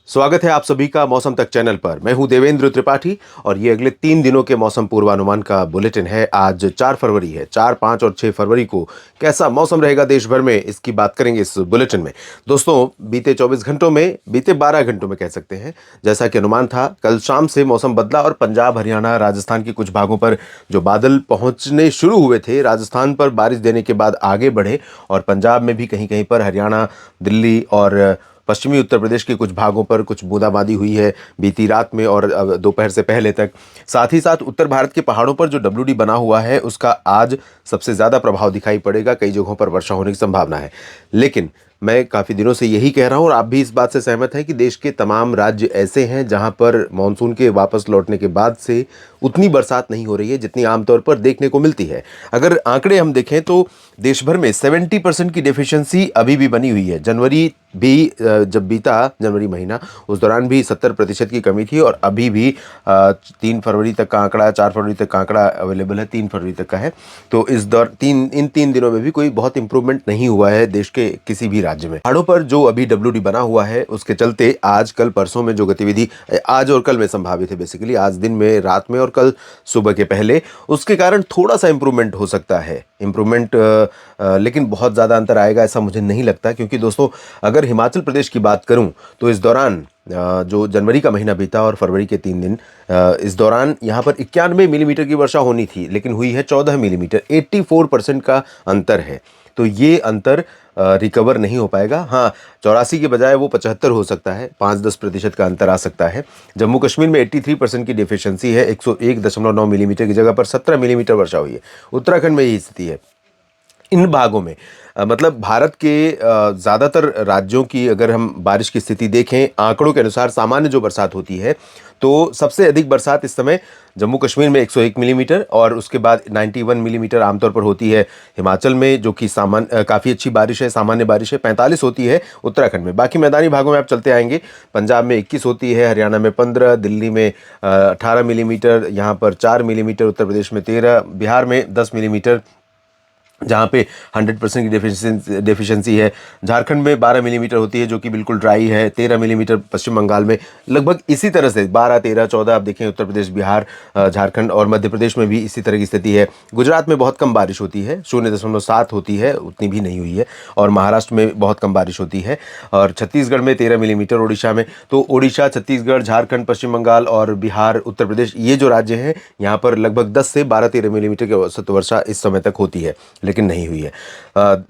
स्वागत है आप सभी का मौसम तक चैनल पर। मैं हूं देवेंद्र त्रिपाठी और ये अगले 3 दिनों के मौसम पूर्वानुमान का बुलेटिन है। आज 4 फरवरी है। 4, 5 और 6 फरवरी को कैसा मौसम रहेगा देश भर में, इसकी बात करेंगे इस बुलेटिन में। दोस्तों, बीते 24 घंटों में, बीते 12 घंटों में कह सकते हैं, जैसा कि अनुमान था, कल शाम से मौसम बदला और पंजाब, हरियाणा, राजस्थान के कुछ भागों पर जो बादल पहुंचने शुरू हुए थे, राजस्थान पर बारिश देने के बाद आगे बढ़े और पंजाब में भी कहीं कहीं पर, हरियाणा, दिल्ली और पश्चिमी उत्तर प्रदेश के कुछ भागों पर कुछ बूंदाबांदी हुई है बीती रात में और दोपहर से पहले तक। साथ ही साथ उत्तर भारत के पहाड़ों पर जो डब्ल्यूडी बना हुआ है उसका आज सबसे ज़्यादा प्रभाव दिखाई पड़ेगा। कई जगहों पर वर्षा होने की संभावना है। लेकिन मैं काफ़ी दिनों से यही कह रहा हूँ और आप भी इस बात से सहमत हैं कि देश के तमाम राज्य ऐसे हैं जहाँ पर मानसून के वापस लौटने के बाद से उतनी बरसात नहीं हो रही है जितनी आमतौर पर देखने को मिलती है। अगर आंकड़े हम देखें तो देश भर में 70% की डेफिशिएंसी अभी भी बनी हुई है। जनवरी भी जब बीता जनवरी महीना, उस दौरान भी 70% की कमी थी और अभी भी 3 फरवरी तक का आंकड़ा, 4 फरवरी तक का आंकड़ा अवेलेबल है, 3 फरवरी तक का है। तो इन 3 दिनों में भी कोई बहुत इंप्रूवमेंट नहीं हुआ है देश के किसी भी राज्य में। पहाड़ों पर जो अभी डब्ल्यूडी बना हुआ है उसके चलते आज, कल, परसों में जो गतिविधि आज और कल में संभावित है, बेसिकली आज दिन में, रात में और कल सुबह के पहले, उसके कारण थोड़ा सा इंप्रूवमेंट हो सकता है। इंप्रूवमेंट लेकिन बहुत ज़्यादा अंतर आएगा ऐसा मुझे नहीं लगता, क्योंकि दोस्तों अगर हिमाचल प्रदेश की बात करूं तो इस दौरान जो जनवरी का महीना बीता और फरवरी के 3 दिन, इस दौरान यहाँ पर 91 मिलीमीटर की वर्षा होनी थी लेकिन हुई है 14 मिलीमीटर। 84% का अंतर है। तो ये अंतर रिकवर नहीं हो पाएगा। हाँ, 84 के बजाय वो 75 हो सकता है, 5-10% का अंतर आ सकता है। जम्मू कश्मीर में 83% की डेफिशिएंसी है। 101.9 मिलीमीटर की जगह पर 17 मिलीमीटर वर्षा हुई है। उत्तराखंड में यही स्थिति है। इन भागों में मतलब भारत के ज़्यादातर राज्यों की अगर हम बारिश की स्थिति देखें, आंकड़ों के अनुसार सामान्य जो बरसात होती है, तो सबसे अधिक बरसात इस समय जम्मू कश्मीर में 101 मिलीमीटर और उसके बाद 91 मिलीमीटर आमतौर पर होती है हिमाचल में, जो कि काफ़ी अच्छी बारिश है, सामान्य बारिश है। 45 होती है उत्तराखंड में। बाकी मैदानी भागों में आप चलते आएंगे, पंजाब में 21 होती है, हरियाणा में 15, दिल्ली में 18 मिलीमीटर, यहाँ पर 4 मिलीमीटर, उत्तर प्रदेश में 13, बिहार में 10 मिलीमीटर जहाँ पे 100% की डेफिशिएंसी है। झारखंड में 12 मिलीमीटर होती है जो कि बिल्कुल ड्राई है। 13 मिलीमीटर पश्चिम बंगाल में। लगभग इसी तरह से 12, 13, 14 आप देखें उत्तर प्रदेश, बिहार, झारखंड और मध्य प्रदेश में भी इसी तरह की स्थिति है। गुजरात में बहुत कम बारिश होती है, 0.7 होती है, उतनी भी नहीं हुई है। और महाराष्ट्र में बहुत कम बारिश होती है। और छत्तीसगढ़ में 13 मिलीमीटर, ओडिशा में। तो ओडिशा, छत्तीसगढ़, झारखंड, पश्चिम बंगाल और बिहार, उत्तर प्रदेश, ये जो राज्य हैं यहाँ पर लगभग 10 से 12-13 मिलीमीटर की औसत वर्षा इस समय तक होती है, लेकिन नहीं हुई है।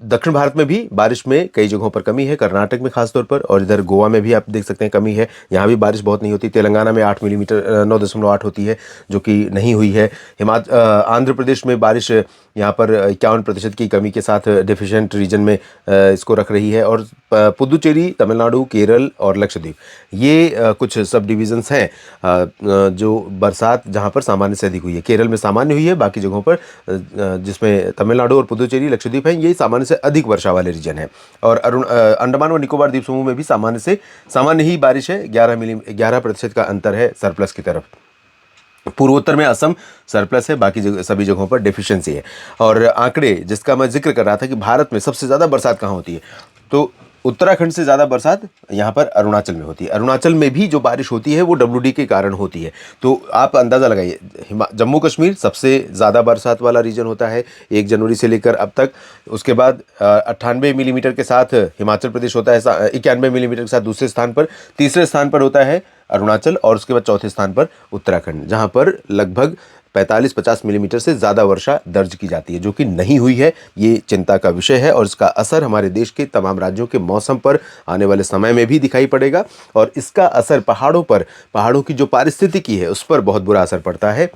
दक्षिण भारत में भी बारिश में कई जगहों पर कमी है, कर्नाटक में खासतौर पर, और इधर गोवा में भी आप देख सकते हैं कमी है, यहाँ भी बारिश बहुत नहीं होती। तेलंगाना में 8 मिलीमीटर, 9.8 होती है, जो कि नहीं हुई है। आंध्र प्रदेश में बारिश यहाँ पर 51% की कमी के साथ डेफिशिएंट रीजन में इसको रख रही है। और पुदुचेरी, तमिलनाडु, केरल और लक्षद्वीप, ये कुछ सब डिविजन्स हैं जो बरसात जहाँ पर सामान्य से अधिक हुई है। केरल में सामान्य हुई है, बाकी जगहों पर जिसमें तमिलनाडु और पुदुचेरी, लक्षद्वीप हैं, ये सामान्य से अधिक वर्षा वाले रीजन हैं। और अंडमान और निकोबार द्वीप समूह में भी सामान्य ही बारिश है। 11% का अंतर है सरप्लस की तरफ। पूर्वोत्तर में असम सरप्लस है, बाकी सभी जगहों पर डेफिशिएंसी है। और आंकड़े जिसका मैं जिक्र कर रहा था कि भारत में सबसे ज़्यादा बरसात कहाँ होती है, तो उत्तराखंड से ज़्यादा बरसात यहाँ पर अरुणाचल में होती है। अरुणाचल में भी जो बारिश होती है वो डब्ल्यूडी के कारण होती है। तो आप अंदाज़ा लगाइए, जम्मू कश्मीर सबसे ज़्यादा बरसात वाला रीजन होता है 1 जनवरी से लेकर अब तक। उसके बाद 98 मिलीमीटर के साथ हिमाचल प्रदेश होता है, 91 मिलीमीटर के साथ दूसरे स्थान पर। तीसरे स्थान पर होता है अरुणाचल और उसके बाद चौथे स्थान पर उत्तराखंड, जहाँ पर लगभग 45-50 मिलीमीटर से ज़्यादा वर्षा दर्ज की जाती है, जो कि नहीं हुई है। ये चिंता का विषय है और इसका असर हमारे देश के तमाम राज्यों के मौसम पर आने वाले समय में भी दिखाई पड़ेगा। और इसका असर पहाड़ों की जो पारिस्थितिकी है उस पर बहुत बुरा असर पड़ता है,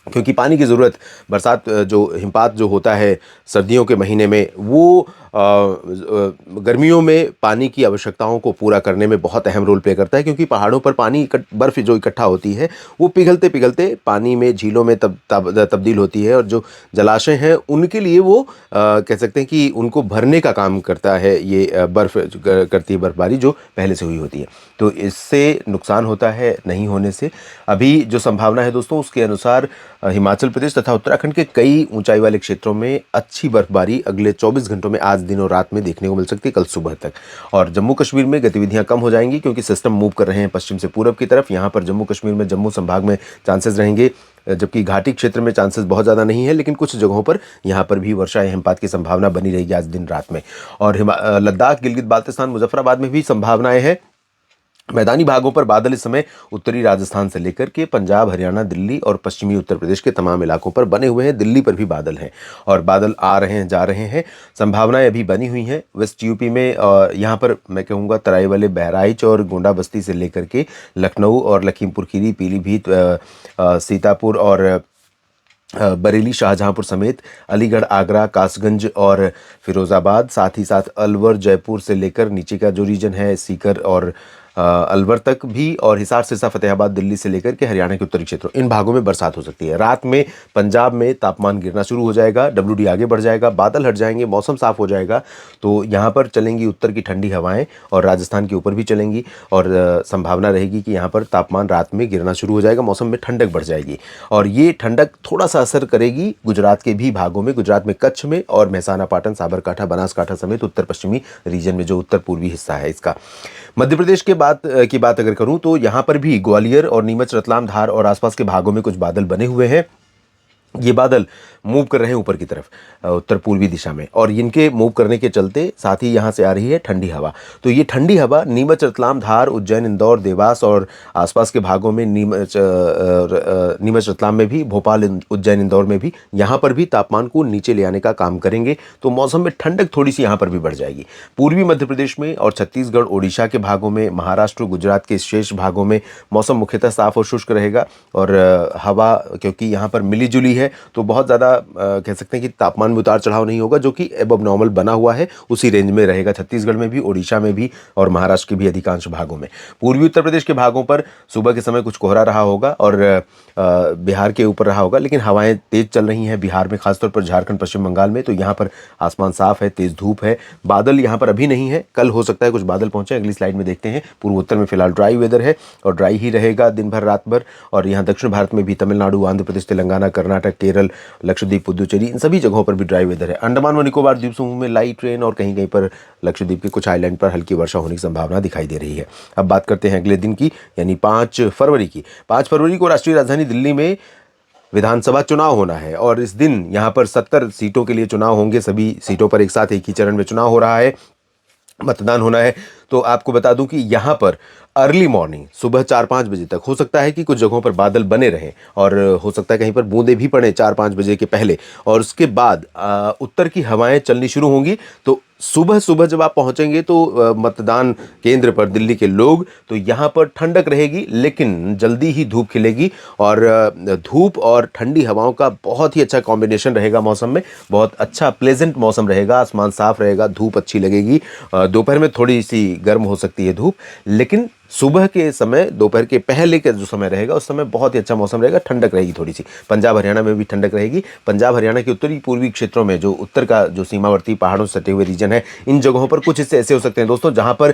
क्योंकि पानी की ज़रूरत, बरसात जो हिमपात जो होता है सर्दियों के महीने में, वो गर्मियों में पानी की आवश्यकताओं को पूरा करने में बहुत अहम रोल प्ले करता है। क्योंकि पहाड़ों पर पानी बर्फ़ जो इकट्ठा होती है वो पिघलते पिघलते पानी में, झीलों में तब्दील होती है। और जो जलाशय हैं उनके लिए वो कह सकते हैं कि उनको भरने का काम करता है, ये बर्फ़ करती है, बर्फबारी जो पहले से हुई होती है। तो इससे नुकसान होता है नहीं होने से। अभी जो संभावना है दोस्तों, उसके अनुसार हिमाचल प्रदेश तथा उत्तराखंड के कई ऊंचाई वाले क्षेत्रों में अच्छी बर्फबारी अगले 24 घंटों में आज आज दिन और रात में देखने को मिल सकती है, कल सुबह तक। और जम्मू कश्मीर में गतिविधियां कम हो जाएंगी क्योंकि सिस्टम मूव कर रहे हैं पश्चिम से पूरब की तरफ। यहाँ पर जम्मू कश्मीर में जम्मू संभाग में चांसेस रहेंगे, जबकि घाटी क्षेत्र में चांसेस बहुत ज़्यादा नहीं है, लेकिन कुछ जगहों पर यहाँ पर भी वर्षा या हिमपात की संभावना बनी रहेगी आज दिन रात में। और लद्दाख, गिलगित बाल्टिस्तान, मुजफ्फराबाद में भी संभावनाएं हैं। मैदानी भागों पर बादल इस समय उत्तरी राजस्थान से लेकर के पंजाब, हरियाणा, दिल्ली और पश्चिमी उत्तर प्रदेश के तमाम इलाकों पर बने हुए हैं। दिल्ली पर भी बादल हैं और बादल आ रहे हैं, जा रहे हैं। संभावनाएं अभी बनी हुई हैं वेस्ट यूपी में। यहाँ पर मैं कहूँगा तराई वाले बहराइच और गोंडा बस्ती से लेकर के लखनऊ और लखीमपुर खीरी, पीलीभीत, सीतापुर और बरेली, शाहजहांपुर समेत अलीगढ़, आगरा, कासगंज और फिरोज़ाबाद, साथ ही साथ अलवर, जयपुर से लेकर नीचे का जो रीजन है सीकर और अलवर तक भी, और हिसार, सिरसा, फतेहाबाद, दिल्ली से लेकर के हरियाणा के उत्तरी क्षेत्रों, इन भागों में बरसात हो सकती है। रात में पंजाब में तापमान गिरना शुरू हो जाएगा, WD आगे बढ़ जाएगा, बादल हट जाएंगे, मौसम साफ हो जाएगा। तो यहाँ पर चलेंगी उत्तर की ठंडी हवाएं और राजस्थान के ऊपर भी चलेंगी और संभावना रहेगी कि यहाँ पर तापमान रात में गिरना शुरू हो जाएगा, मौसम में ठंडक बढ़ जाएगी। और ये ठंडक थोड़ा सा असर करेगी गुजरात के भी भागों में, गुजरात में कच्छ में और मेहसाना, पाटन, साबरकांठा, बनासकांठा समेत उत्तर पश्चिमी रीजन में जो उत्तर पूर्वी हिस्सा है इसका। मध्य प्रदेश के की बात अगर करूं तो यहाँ पर भी ग्वालियर और नीमच, रतलाम, धार और आसपास के भागों में कुछ बादल बने हुए हैं। ये बादल मूव कर रहे हैं ऊपर की तरफ, उत्तर पूर्वी दिशा में, और इनके मूव करने के चलते साथ ही यहाँ से आ रही है ठंडी हवा। तो ये ठंडी हवा नीमच, रतलाम, धार, उज्जैन, इंदौर, देवास और आसपास के भागों में, नीमच, रतलाम में भी, भोपाल, उज्जैन, इंदौर में भी, यहाँ पर भी तापमान को नीचे ले आने का काम करेंगे। तो मौसम में ठंडक थोड़ी सी यहाँ पर भी बढ़ जाएगी। पूर्वी मध्य प्रदेश में और छत्तीसगढ़, ओडिशा के भागों में, महाराष्ट्र, गुजरात के शेष भागों में मौसम मुख्यतः साफ और शुष्क रहेगा। और हवा क्योंकि यहाँ पर मिली जुली है तो बहुत ज़्यादा कह सकते हैं कि तापमान में उतार चढ़ाव नहीं होगा, जो कि एबव नॉर्मल बना हुआ है उसी रेंज में रहेगा। छत्तीसगढ़ में भी, ओडिशा में भी और महाराष्ट्र के भी अधिकांश भागों में। पूर्वी उत्तर प्रदेश के भागों पर सुबह के समय कुछ कोहरा रहा होगा और बिहार के ऊपर रहा होगा, लेकिन हवाएं तेज चल रही हैं बिहार में, खासतौर पर झारखंड, पश्चिम बंगाल में। तो यहाँ पर आसमान साफ है, तेज धूप है, बादल यहाँ पर अभी नहीं है, कल हो सकता है कुछ बादल पहुंचे, अगली स्लाइड में देखते हैं। पूर्वोत्तर में फिलहाल ड्राई वेदर है और ड्राई ही रहेगा दिन भर, रात भर। और यहाँ दक्षिण भारत में भी तमिलनाडु, आंध्र प्रदेश, तेलंगाना, कर्नाटक, केरल, लक्षद्वीप, पुदुचेरी, इन सभी जगहों पर भी ड्राई वेदर है। अंडमान व निकोबार द्वीप समूह में लाइट रेन और कहीं कहीं पर लक्षद्वीप के कुछ आइलैंड पर हल्की वर्षा होने की संभावना दिखाई दे रही है। अब बात करते हैं अगले दिन की, यानी 5 फरवरी की। 5 फरवरी को राष्ट्रीय राजधानी दिल्ली में विधानसभा चुनाव होना है और इस दिन यहाँ पर 70 सीटों के लिए चुनाव होंगे। सभी सीटों पर एक साथ एक ही चरण में चुनाव हो रहा है, मतदान होना है। तो आपको बता दूं कि यहाँ पर अर्ली मॉर्निंग सुबह 4-5 बजे तक हो सकता है कि कुछ जगहों पर बादल बने रहें और हो सकता है कहीं पर बूंदें भी पड़ें 4-5 बजे के पहले, और उसके बाद उत्तर की हवाएं चलनी शुरू होंगी। तो सुबह सुबह जब आप पहुंचेंगे तो मतदान केंद्र पर दिल्ली के लोग, तो यहाँ पर ठंडक रहेगी लेकिन जल्दी ही धूप खिलेगी और धूप और ठंडी हवाओं का बहुत ही अच्छा कॉम्बिनेशन रहेगा मौसम में। बहुत अच्छा प्लेजेंट मौसम रहेगा, आसमान साफ रहेगा, धूप अच्छी लगेगी। दोपहर में थोड़ी सी गर्म हो सकती है धूप, लेकिन सुबह के समय, दोपहर के पहले का जो समय रहेगा उस समय बहुत ही अच्छा मौसम रहेगा, ठंडक रहेगी थोड़ी सी। पंजाब हरियाणा में भी ठंडक रहेगी। पंजाब हरियाणा के उत्तरी पूर्वी क्षेत्रों में, जो उत्तर का जो सीमावर्ती पहाड़ों से सटे हुए रीजन है, इन जगहों पर कुछ हिस्से ऐसे हो सकते हैं दोस्तों जहां पर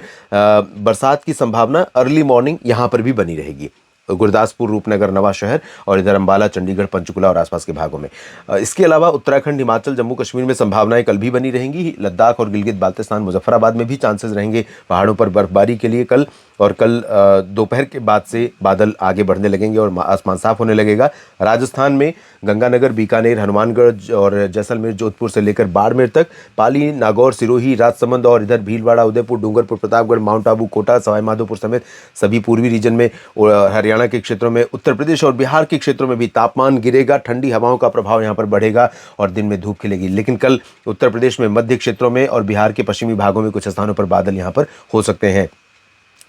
बरसात की संभावना अर्ली मॉर्निंग यहां पर भी बनी रहेगी। गुरदासपुर, रूपनगर, नवा शहर और इधर अंबाला, चंडीगढ़, पंचकुला और आसपास के भागों में। इसके अलावा उत्तराखंड, हिमाचल, जम्मू कश्मीर में संभावनाएं कल भी बनी रहेंगी। लद्दाख और गिलगित बाल्टिस्तान, मुजफ्फराबाद में भी चांसेस रहेंगे पहाड़ों पर बर्फबारी के लिए कल। और कल दोपहर के बाद से बादल आगे बढ़ने लगेंगे और आसमान साफ होने लगेगा। राजस्थान में गंगानगर, बीकानेर, हनुमानगढ़ और जैसलमेर, जोधपुर से लेकर बाड़मेर तक, पाली, नागौर, सिरोही, राजसमंद और इधर भीलवाड़ा, उदयपुर, डूंगरपुर, प्रतापगढ़, माउंट आबू, कोटा, सवाई माधोपुर समेत सभी पूर्वी रीजन में, हरियाणा के क्षेत्रों में, उत्तर प्रदेश और बिहार के क्षेत्रों में भी तापमान गिरेगा, ठंडी हवाओं का प्रभाव यहाँ पर बढ़ेगा और दिन में धूप खिलेगी। लेकिन कल उत्तर प्रदेश में मध्य क्षेत्रों में और बिहार के पश्चिमी भागों में कुछ स्थानों पर बादल यहाँ पर हो सकते हैं।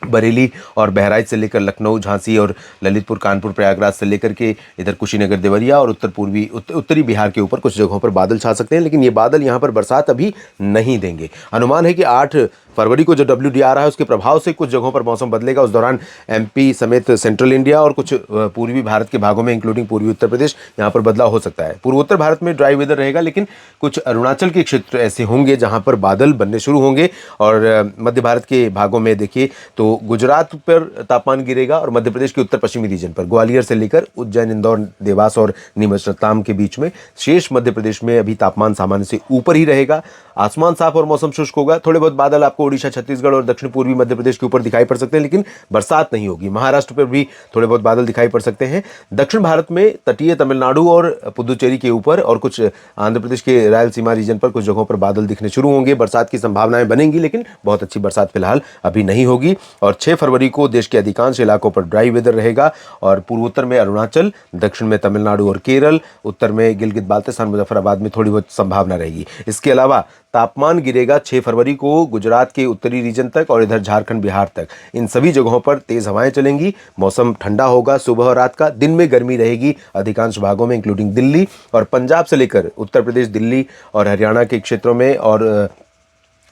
बरेली और बहराइच से लेकर लखनऊ, झांसी और ललितपुर, कानपुर, प्रयागराज से लेकर के इधर कुशीनगर, देवरिया और उत्तरी बिहार के ऊपर कुछ जगहों पर बादल छा सकते हैं, लेकिन ये बादल यहाँ पर बरसात अभी नहीं देंगे। अनुमान है कि 8 फरवरी को जो WD आ रहा है उसके प्रभाव से कुछ जगहों पर मौसम बदलेगा। उस दौरान MP समेत सेंट्रल इंडिया और कुछ पूर्वी भारत के भागों में इंक्लूडिंग पूर्वी उत्तर प्रदेश, यहाँ पर बदलाव हो सकता है। पूर्वोत्तर भारत में ड्राई वेदर रहेगा, लेकिन कुछ अरुणाचल के क्षेत्र ऐसे होंगे जहाँ पर बादल बनने शुरू होंगे। और मध्य भारत के भागों में देखिए तो गुजरात पर तापमान गिरेगा और मध्य प्रदेश के उत्तर पश्चिमी रीजन पर, ग्वालियर से लेकर उज्जैन, इंदौर, देवास और नीमच, रतलाम के बीच में, शेष मध्य प्रदेश में अभी तापमान सामान्य से ऊपर ही रहेगा। आसमान साफ और मौसम शुष्क होगा। थोड़े बहुत बादल आपको ओडिशा, छत्तीसगढ़ और दक्षिण पूर्वी मध्य प्रदेश के ऊपर दिखाई पड़ सकते हैं, लेकिन बरसात नहीं होगी। महाराष्ट्र पर भी थोड़े बहुत बादल दिखाई पड़ सकते हैं। दक्षिण भारत में तटीय तमिलनाडु और पुदुचेरी के ऊपर और कुछ आंध्र प्रदेश के रायलसीमा रीजन पर कुछ जगहों पर बादल दिखने शुरू होंगे। बरसात की संभावनाएं बनेंगी, लेकिन बहुत अच्छी बरसात फिलहाल अभी नहीं होगी। और 6 फरवरी को देश के अधिकांश इलाकों पर ड्राई वेदर रहेगा और पूर्वोत्तर में अरुणाचल, दक्षिण में तमिलनाडु और केरल, उत्तर में गिलगित बाल्टिस्तान, मुजफ्फराबाद में थोड़ी बहुत संभावना रहेगी। इसके अलावा तापमान गिरेगा 6 फरवरी को गुजरात के उत्तरी रीजन तक और इधर झारखंड, बिहार तक। इन सभी जगहों पर तेज हवाएं चलेंगी। मौसम ठंडा होगा सुबह और रात का। दिन में गर्मी रहेगी अधिकांश भागों में, इंक्लूडिंग दिल्ली और पंजाब से लेकर उत्तर प्रदेश, दिल्ली और हरियाणा के क्षेत्रों में और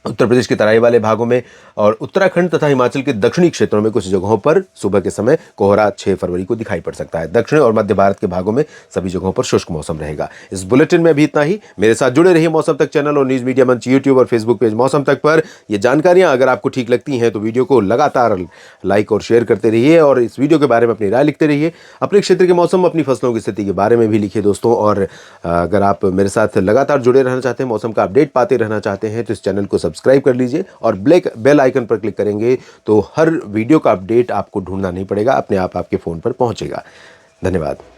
उत्तर प्रदेश के तराई वाले भागों में और उत्तराखंड तथा हिमाचल के दक्षिणी क्षेत्रों में कुछ जगहों पर सुबह के समय कोहरा 6 फरवरी को दिखाई पड़ सकता है। दक्षिण और मध्य भारत के भागों में सभी जगहों पर शुष्क मौसम रहेगा। इस बुलेटिन में अभी इतना ही। मेरे साथ जुड़े रहिए मौसम तक चैनल और न्यूज मीडिया मंच यूट्यूब और फेसबुक पेज मौसम तक पर। ये जानकारियां अगर आपको ठीक लगती हैं तो वीडियो को लगातार लाइक और शेयर करते रहिए और इस वीडियो के बारे में अपनी राय लिखते रहिए। अपने क्षेत्र के मौसम, अपनी फसलों की स्थिति के बारे में भी लिखिए दोस्तों। और अगर आप मेरे साथ लगातार जुड़े रहना चाहते हैं, मौसम का अपडेट पाते रहना चाहते हैं, तो इस चैनल को सब्सक्राइब कर लीजिए और बेल आइकन पर क्लिक करेंगे तो हर वीडियो का अपडेट आपको ढूंढना नहीं पड़ेगा, अपने आप आपके फ़ोन पर पहुंचेगा। धन्यवाद।